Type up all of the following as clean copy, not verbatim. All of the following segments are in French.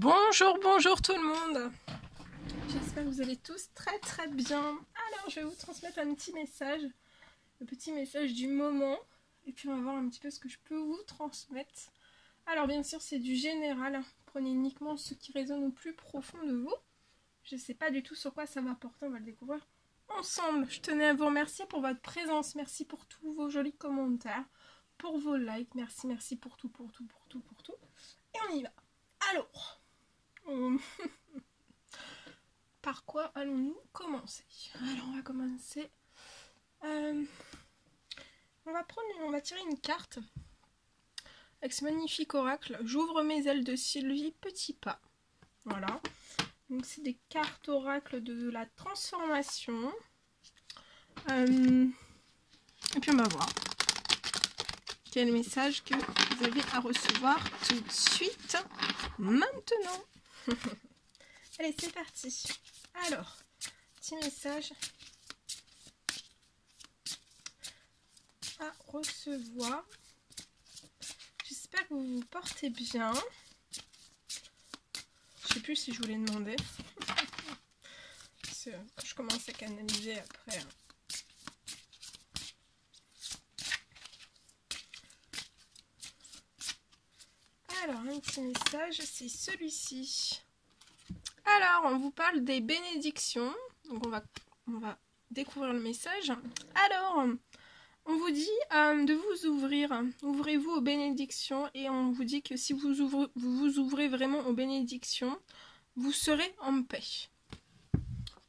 Bonjour, bonjour tout le monde. J'espère que vous allez tous très bien. Alors, je vais vous transmettre un petit message, le petit message du moment. Et puis, on va voir un petit peu ce que je peux vous transmettre. Alors, bien sûr, c'est du général. Prenez uniquement ce qui résonne au plus profond de vous. Je ne sais pas du tout sur quoi ça va porter, on va le découvrir ensemble. Je tenais à vous remercier pour votre présence. Merci pour tous vos jolis commentaires, pour vos likes. Merci pour tout. Et on y va. Alors... par quoi allons-nous commencer? Alors on va commencer. On va tirer une carte avec ce magnifique oracle. J'ouvre mes ailes de Sylvie, petit pas. Voilà. Donc c'est des cartes oracles de la transformation. Et puis on va voir quel message que vous avez à recevoir tout de suite, maintenant. Allez, c'est parti. Alors, petit message à recevoir. J'espère que vous vous portez bien. Je sais plus si je vous l'ai demandé. Quand je commence à canaliser après. Alors, un petit message, c'est celui-ci. Alors, on vous parle des bénédictions. Donc, on va découvrir le message. Alors, on vous dit de vous ouvrir. Ouvrez-vous aux bénédictions. Et on vous dit que si vous ouvrez vraiment aux bénédictions, vous serez en paix.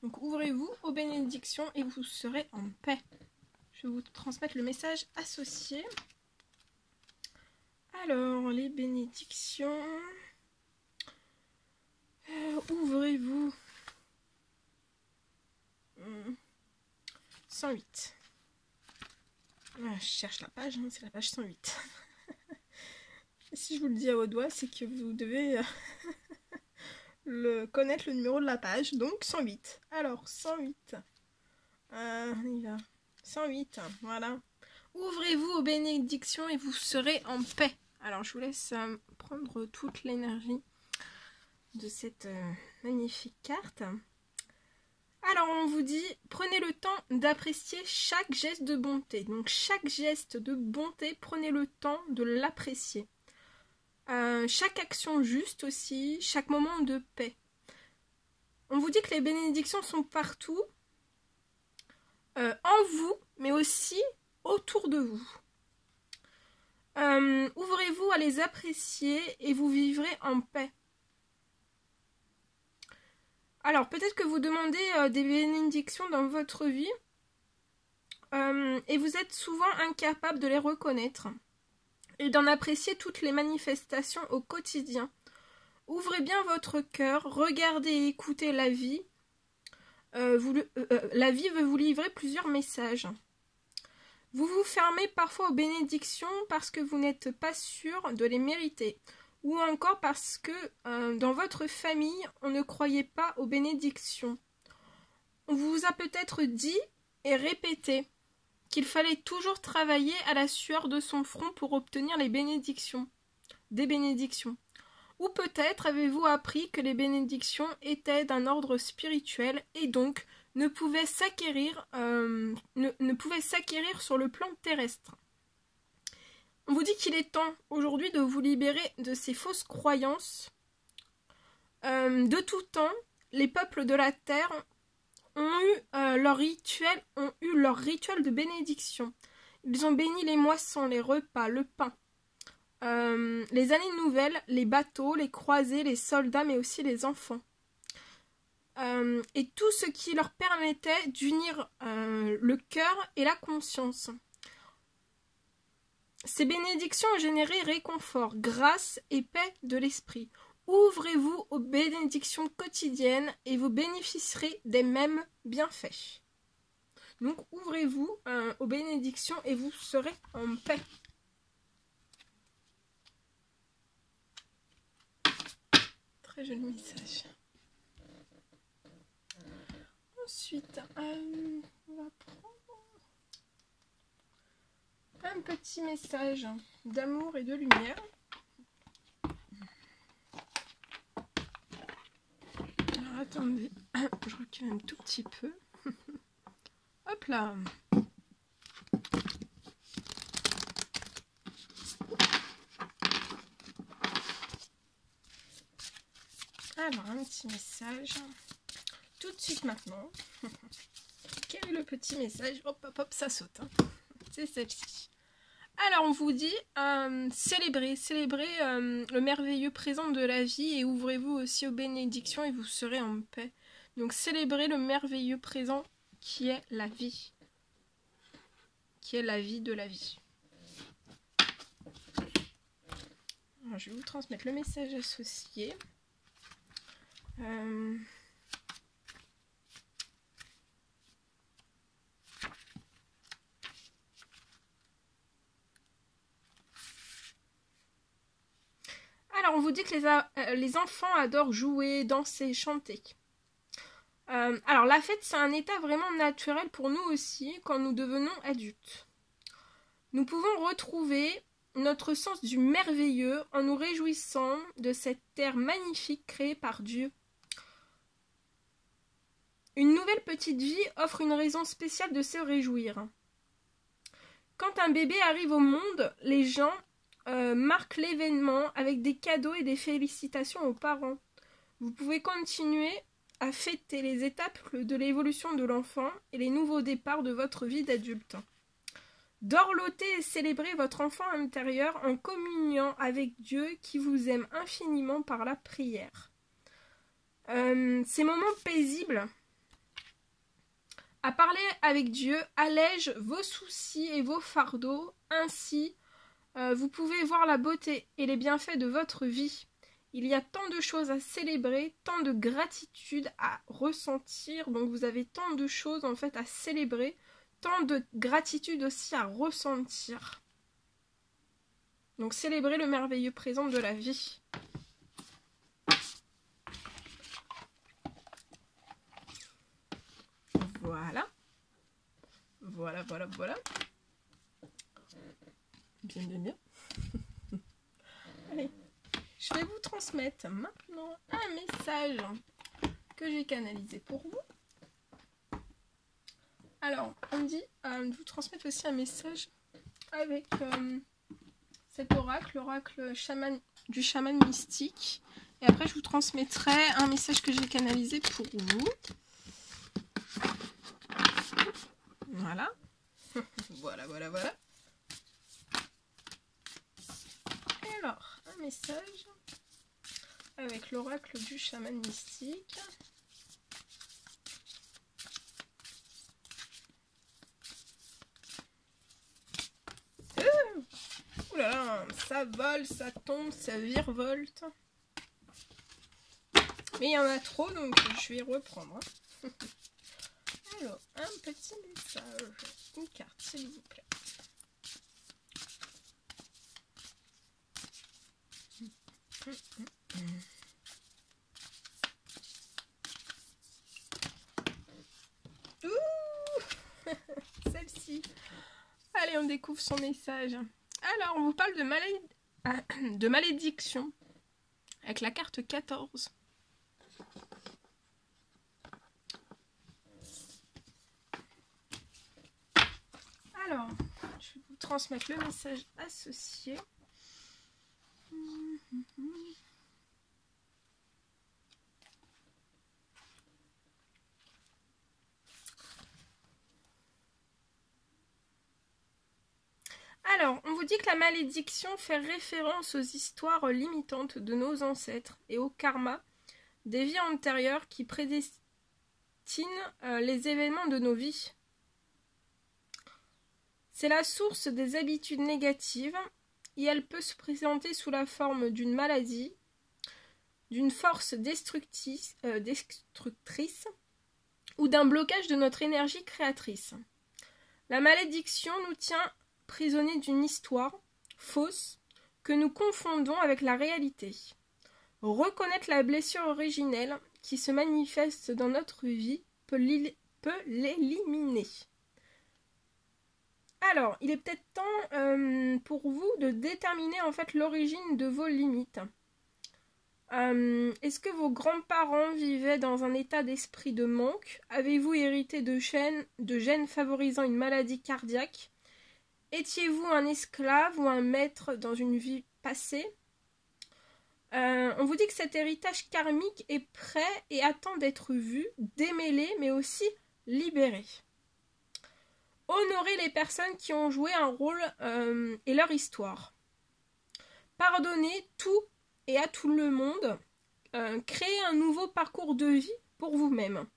Donc, ouvrez-vous aux bénédictions et vous serez en paix. Je vais vous transmettre le message associé. Alors, les bénédictions... ouvrez-vous. 108. Je cherche la page, hein, c'est la page 108. Si je vous le dis à haut doigt, c'est que vous devez connaître le numéro de la page, donc 108. Alors, 108. Il va. 108, voilà. Ouvrez-vous aux bénédictions et vous serez en paix. Alors, je vous laisse prendre toute l'énergie de cette magnifique carte. Alors on vous dit, prenez le temps d'apprécier chaque geste de bonté. Donc chaque geste de bonté, prenez le temps de l'apprécier. Chaque action juste aussi, chaque moment de paix. On vous dit que les bénédictions sont partout, en vous, mais aussi autour de vous. Ouvrez-vous à les apprécier et vous vivrez en paix. Alors, peut-être que vous demandez des bénédictions dans votre vie et vous êtes souvent incapable de les reconnaître et d'en apprécier toutes les manifestations au quotidien. Ouvrez bien votre cœur, regardez et écoutez la vie. La vie veut vous livrer plusieurs messages. Vous vous fermez parfois aux bénédictions parce que vous n'êtes pas sûr de les mériter. Ou encore parce que dans votre famille, on ne croyait pas aux bénédictions. On vous a peut-être dit et répété qu'il fallait toujours travailler à la sueur de son front pour obtenir les bénédictions, des bénédictions. Ou peut-être avez-vous appris que les bénédictions étaient d'un ordre spirituel et donc ne pouvaient s'acquérir sur le plan terrestre. On vous dit qu'il est temps aujourd'hui de vous libérer de ces fausses croyances. De tout temps, les peuples de la terre ont eu leur rituel de bénédiction. Ils ont béni les moissons, les repas, le pain, les années nouvelles, les bateaux, les croisés, les soldats, mais aussi les enfants. Et tout ce qui leur permettait d'unir le cœur et la conscience. Ces bénédictions ont généré réconfort, grâce et paix de l'esprit. Ouvrez-vous aux bénédictions quotidiennes et vous bénéficierez des mêmes bienfaits. Donc ouvrez-vous aux bénédictions et vous serez en paix. Très joli message. Ensuite, on va prendre un petit message d'amour et de lumière. Attendez, je recule un tout petit peu. Hop là. Alors, un petit message. Tout de suite maintenant. Quel est le petit message? Hop, hop, hop, ça saute. Hein. C'est celle-ci. Alors, on vous dit, célébrez le merveilleux présent de la vie et ouvrez-vous aussi aux bénédictions et vous serez en paix. Donc, célébrez le merveilleux présent qui est la vie. Qui est la vie de la vie. Alors, je vais vous transmettre le message associé. Alors, on vous dit que les enfants adorent jouer, danser, chanter. Alors, la fête, c'est un état vraiment naturel pour nous aussi quand nous devenons adultes. Nous pouvons retrouver notre sens du merveilleux en nous réjouissant de cette terre magnifique créée par Dieu. Une nouvelle petite vie offre une raison spéciale de se réjouir. Quand un bébé arrive au monde, les gens marquent l'événement avec des cadeaux et des félicitations aux parents. Vous pouvez continuer à fêter les étapes de l'évolution de l'enfant et les nouveaux départs de votre vie d'adulte. Dorlotez et célébrez votre enfant intérieur en communiant avec Dieu qui vous aime infiniment par la prière. Ces moments paisibles à parler avec Dieu allègent vos soucis et vos fardeaux. Ainsi, vous pouvez voir la beauté et les bienfaits de votre vie. Il y a tant de choses à célébrer, tant de gratitude à ressentir. Donc vous avez tant de choses en fait à célébrer, tant de gratitude aussi à ressentir. Donc célébrez le merveilleux présent de la vie. Voilà. Voilà, voilà, voilà. Bien, bien, bien. Allez, je vais vous transmettre maintenant un message que j'ai canalisé pour vous. Alors, on me dit de vous transmettre aussi un message avec cet oracle, l'oracle du chaman mystique. Et après, je vous transmettrai un message que j'ai canalisé pour vous. Voilà. Voilà, voilà, voilà. Et alors, un message avec l'oracle du chaman mystique. Ouh là là, ça vole, ça tombe, ça virevolte. Mais il y en a trop, donc je vais reprendre. Alors, un petit message. Une carte, s'il vous plaît. Ouh celle-ci. Allez, on découvre son message. Alors, on vous parle de malédiction avec la carte 14. Alors, je vais vous transmettre le message associé. Alors, on vous dit que la malédiction fait référence aux histoires limitantes de nos ancêtres et au karma des vies antérieures qui prédestinent les événements de nos vies. C'est la source des habitudes négatives et elle peut se présenter sous la forme d'une maladie, d'une force destructrice ou d'un blocage de notre énergie créatrice. La malédiction nous tient prisonniers d'une histoire fausse que nous confondons avec la réalité. Reconnaître la blessure originelle qui se manifeste dans notre vie peut l'éliminer. Alors, il est peut-être temps pour vous de déterminer en fait l'origine de vos limites. Est-ce que vos grands-parents vivaient dans un état d'esprit de manque? Avez-vous hérité de gènes favorisant une maladie cardiaque? Étiez-vous un esclave ou un maître dans une vie passée? On vous dit que cet héritage karmique est prêt et attend d'être vu, démêlé, mais aussi libéré. Honorez les personnes qui ont joué un rôle et leur histoire. Pardonnez tout et à tout le monde. Créez un nouveau parcours de vie pour vous-même.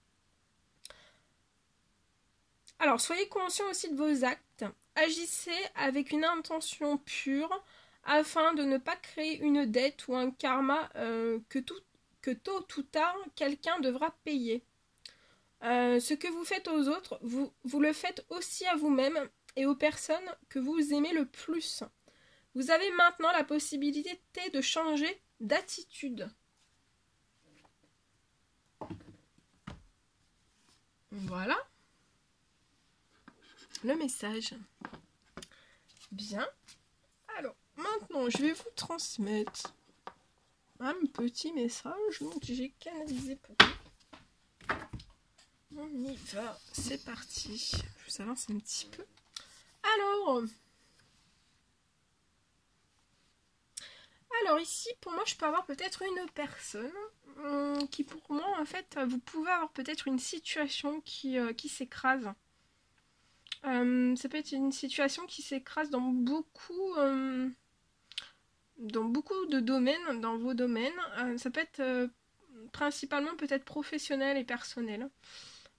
Alors, soyez conscient aussi de vos actes. Agissez avec une intention pure afin de ne pas créer une dette ou un karma que tôt ou tard, quelqu'un devra payer. Ce que vous faites aux autres, vous le faites aussi à vous-même et aux personnes que vous aimez le plus. Vous avez maintenant la possibilité de changer d'attitude. Voilà le message. Bien. Alors, maintenant, je vais vous transmettre un petit message que j'ai canalisé pour vous. On y va, c'est parti. Je s'avance un petit peu. Alors ici, pour moi, je peux avoir peut-être une personne qui, pour moi, en fait, vous pouvez avoir peut-être une situation qui s'écrase. Ça peut être une situation qui s'écrase dans beaucoup de domaines, dans vos domaines. Ça peut être principalement peut-être professionnel et personnel.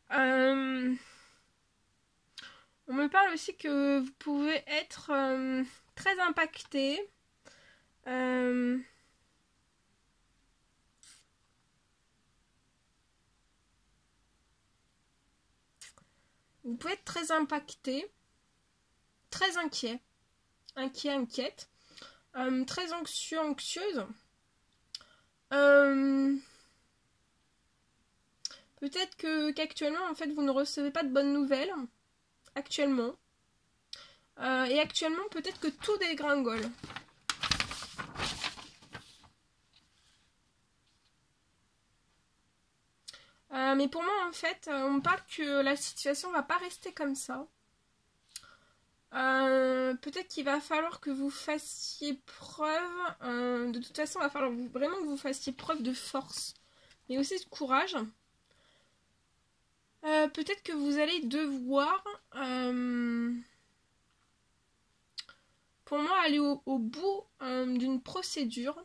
On me parle aussi que vous pouvez être très impacté. Vous pouvez être très impacté, très inquiet, inquiète, très anxieux, anxieuse. Peut-être qu'actuellement, en fait, vous ne recevez pas de bonnes nouvelles. Actuellement. Et actuellement, peut-être que tout dégringole. Mais pour moi, en fait, on me parle que la situation va pas rester comme ça. Peut-être qu'il va falloir que vous fassiez preuve. De toute façon, il va falloir vraiment que vous fassiez preuve de force, mais aussi de courage. Peut-être que vous allez devoir, pour moi, aller au bout d'une procédure.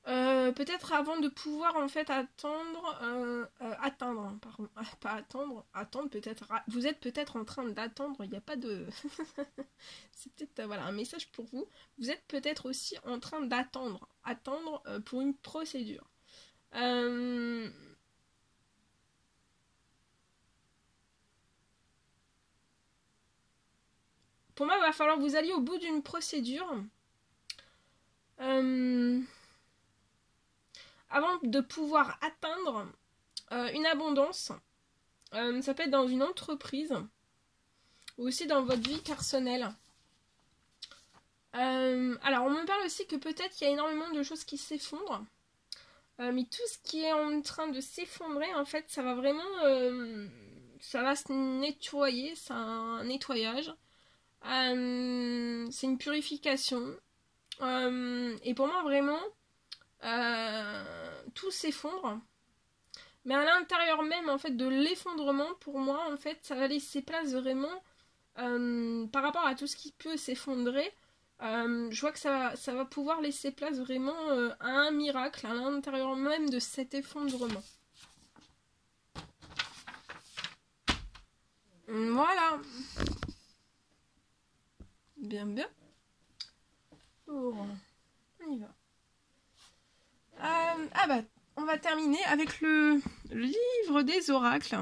Peut-être avant de pouvoir en fait attendre, peut-être, vous êtes peut-être en train d'attendre, il n'y a pas de, c'est peut-être voilà un message pour vous, vous êtes peut-être aussi en train attendre pour une procédure. Pour moi, il va falloir que vous alliez au bout d'une procédure. Avant de pouvoir atteindre une abondance. Ça peut être dans une entreprise ou aussi dans votre vie personnelle. Alors, on me parle aussi que peut-être qu'il y a énormément de choses qui s'effondrent. Mais tout ce qui est en train de s'effondrer, en fait, ça va vraiment... ça va se nettoyer, c'est un nettoyage. C'est une purification. Et pour moi, vraiment, tout s'effondre. Mais à l'intérieur même, en fait, de l'effondrement, pour moi, en fait, ça va laisser place vraiment, par rapport à tout ce qui peut s'effondrer, je vois que ça va pouvoir laisser place vraiment à un miracle à l'intérieur même de cet effondrement. Voilà. Bien, bien. Oh, on y va. On va terminer avec le livre des oracles.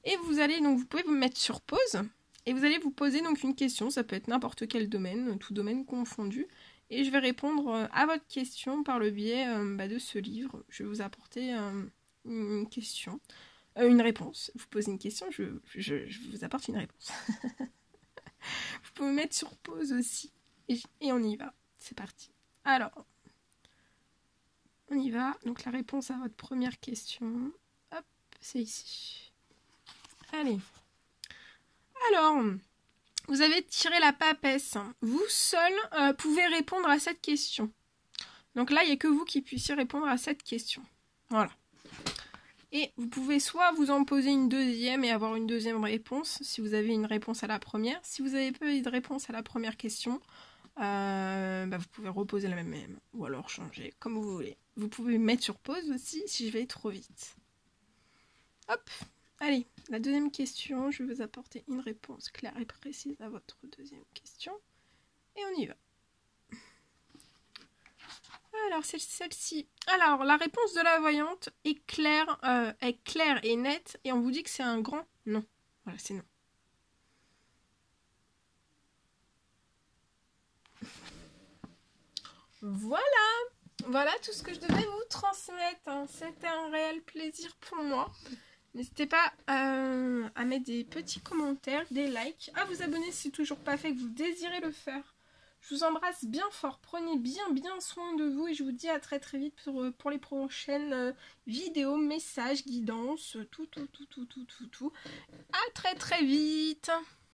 Et vous pouvez vous mettre sur pause. Et vous allez vous poser donc une question. Ça peut être n'importe quel domaine, tout domaine confondu. Et je vais répondre à votre question par le biais de ce livre. Je vais vous apporter une question. Une réponse. Vous posez une question, je vous apporte une réponse. Vous pouvez mettre sur pause aussi. Et on y va. C'est parti. Alors, on y va. Donc la réponse à votre première question, hop, c'est ici. Allez. Alors, vous avez tiré la papesse. Vous seul pouvez répondre à cette question. Donc là, il n'y a que vous qui puissiez répondre à cette question. Voilà. Et vous pouvez soit vous en poser une deuxième et avoir une deuxième réponse, si vous avez une réponse à la première. Si vous n'avez pas eu de réponse à la première question, vous pouvez reposer la même, ou alors changer, comme vous voulez. Vous pouvez mettre sur pause aussi, si je vais trop vite. Hop, allez, la deuxième question, je vais vous apporter une réponse claire et précise à votre deuxième question. Et on y va. Alors, c'est celle-ci. Alors, la réponse de la voyante est claire et nette, et on vous dit que c'est un grand non. Voilà, c'est non. Voilà tout ce que je devais vous transmettre. C'était un réel plaisir pour moi. N'hésitez pas à mettre des petits commentaires, des likes, à vous abonner si c'est toujours pas fait, que vous désirez le faire. Je vous embrasse bien fort, prenez bien soin de vous et je vous dis à très vite pour les prochaines vidéos, messages, guidances, tout. À très vite.